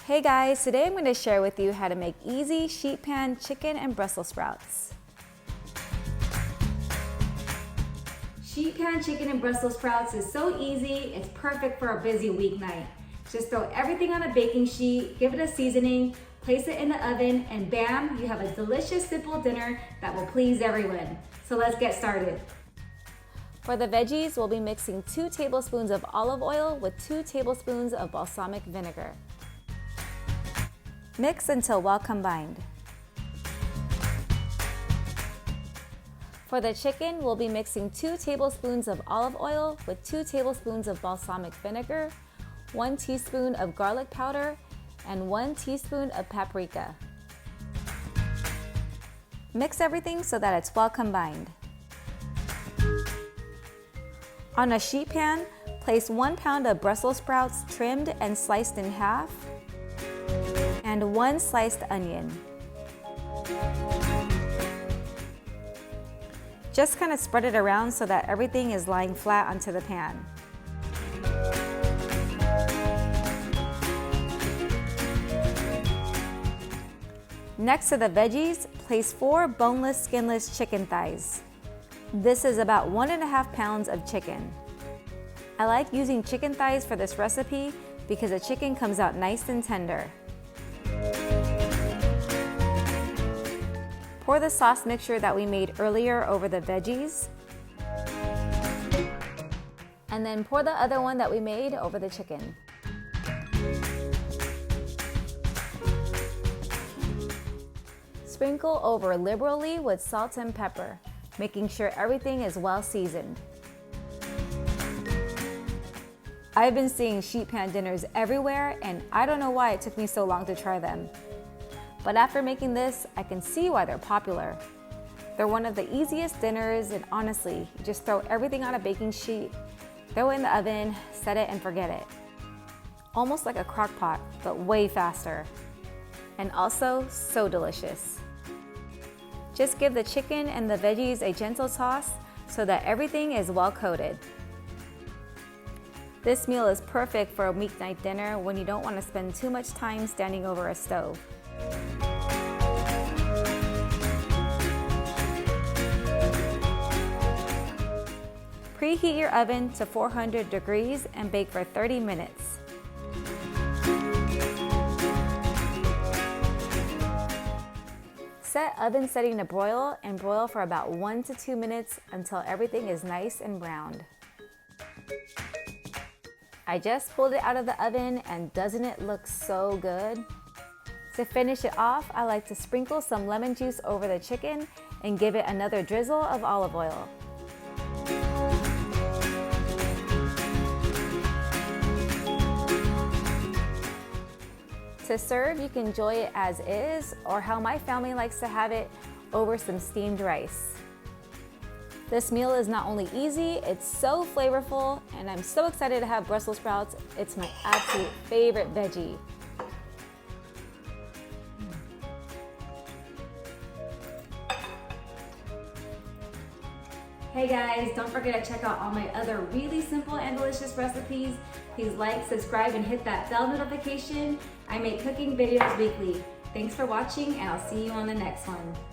Hey guys, today I'm going to share with you how to make easy sheet pan chicken and Brussels sprouts. Sheet pan chicken and Brussels sprouts is so easy, it's perfect for a busy weeknight. Just throw everything on a baking sheet, give it a seasoning, place it in the oven, and bam, you have a delicious, simple dinner that will please everyone. So let's get started. For the veggies, we'll be mixing 2 tablespoons of olive oil with 2 tablespoons of balsamic vinegar. Mix until well combined. For the chicken, we'll be mixing 2 tablespoons of olive oil with 2 tablespoons of balsamic vinegar, 1 teaspoon of garlic powder, and 1 teaspoon of paprika. Mix everything so that it's well combined. On a sheet pan, place 1 pound of Brussels sprouts trimmed and sliced in half, and 1 sliced onion. Just kind of spread it around so that everything is lying flat onto the pan. Next to the veggies, place 4 boneless, skinless chicken thighs. This is about 1.5 pounds of chicken. I like using chicken thighs for this recipe because the chicken comes out nice and tender. Pour the sauce mixture that we made earlier over the veggies. And then pour the other one that we made over the chicken. Sprinkle over liberally with salt and pepper, making sure everything is well seasoned. I've been seeing sheet pan dinners everywhere, and I don't know why it took me so long to try them. But after making this, I can see why they're popular. They're one of the easiest dinners, and honestly, you just throw everything on a baking sheet, throw it in the oven, set it and forget it. Almost like a crock pot, but way faster. And also so delicious. Just give the chicken and the veggies a gentle toss so that everything is well coated. This meal is perfect for a weeknight dinner when you don't want to spend too much time standing over a stove. Preheat your oven to 400 degrees and bake for 30 minutes. Set oven setting to broil and broil for about 1 to 2 minutes until everything is nice and browned. I just pulled it out of the oven, and doesn't it look so good? To finish it off, I like to sprinkle some lemon juice over the chicken and give it another drizzle of olive oil. To serve, you can enjoy it as is, or how my family likes to have it, over some steamed rice. This meal is not only easy, it's so flavorful, and I'm so excited to have Brussels sprouts. It's my absolute favorite veggie. Hey guys, don't forget to check out all my other really simple and delicious recipes. Please like, subscribe, and hit that bell notification. I make cooking videos weekly. Thanks for watching, and I'll see you on the next one.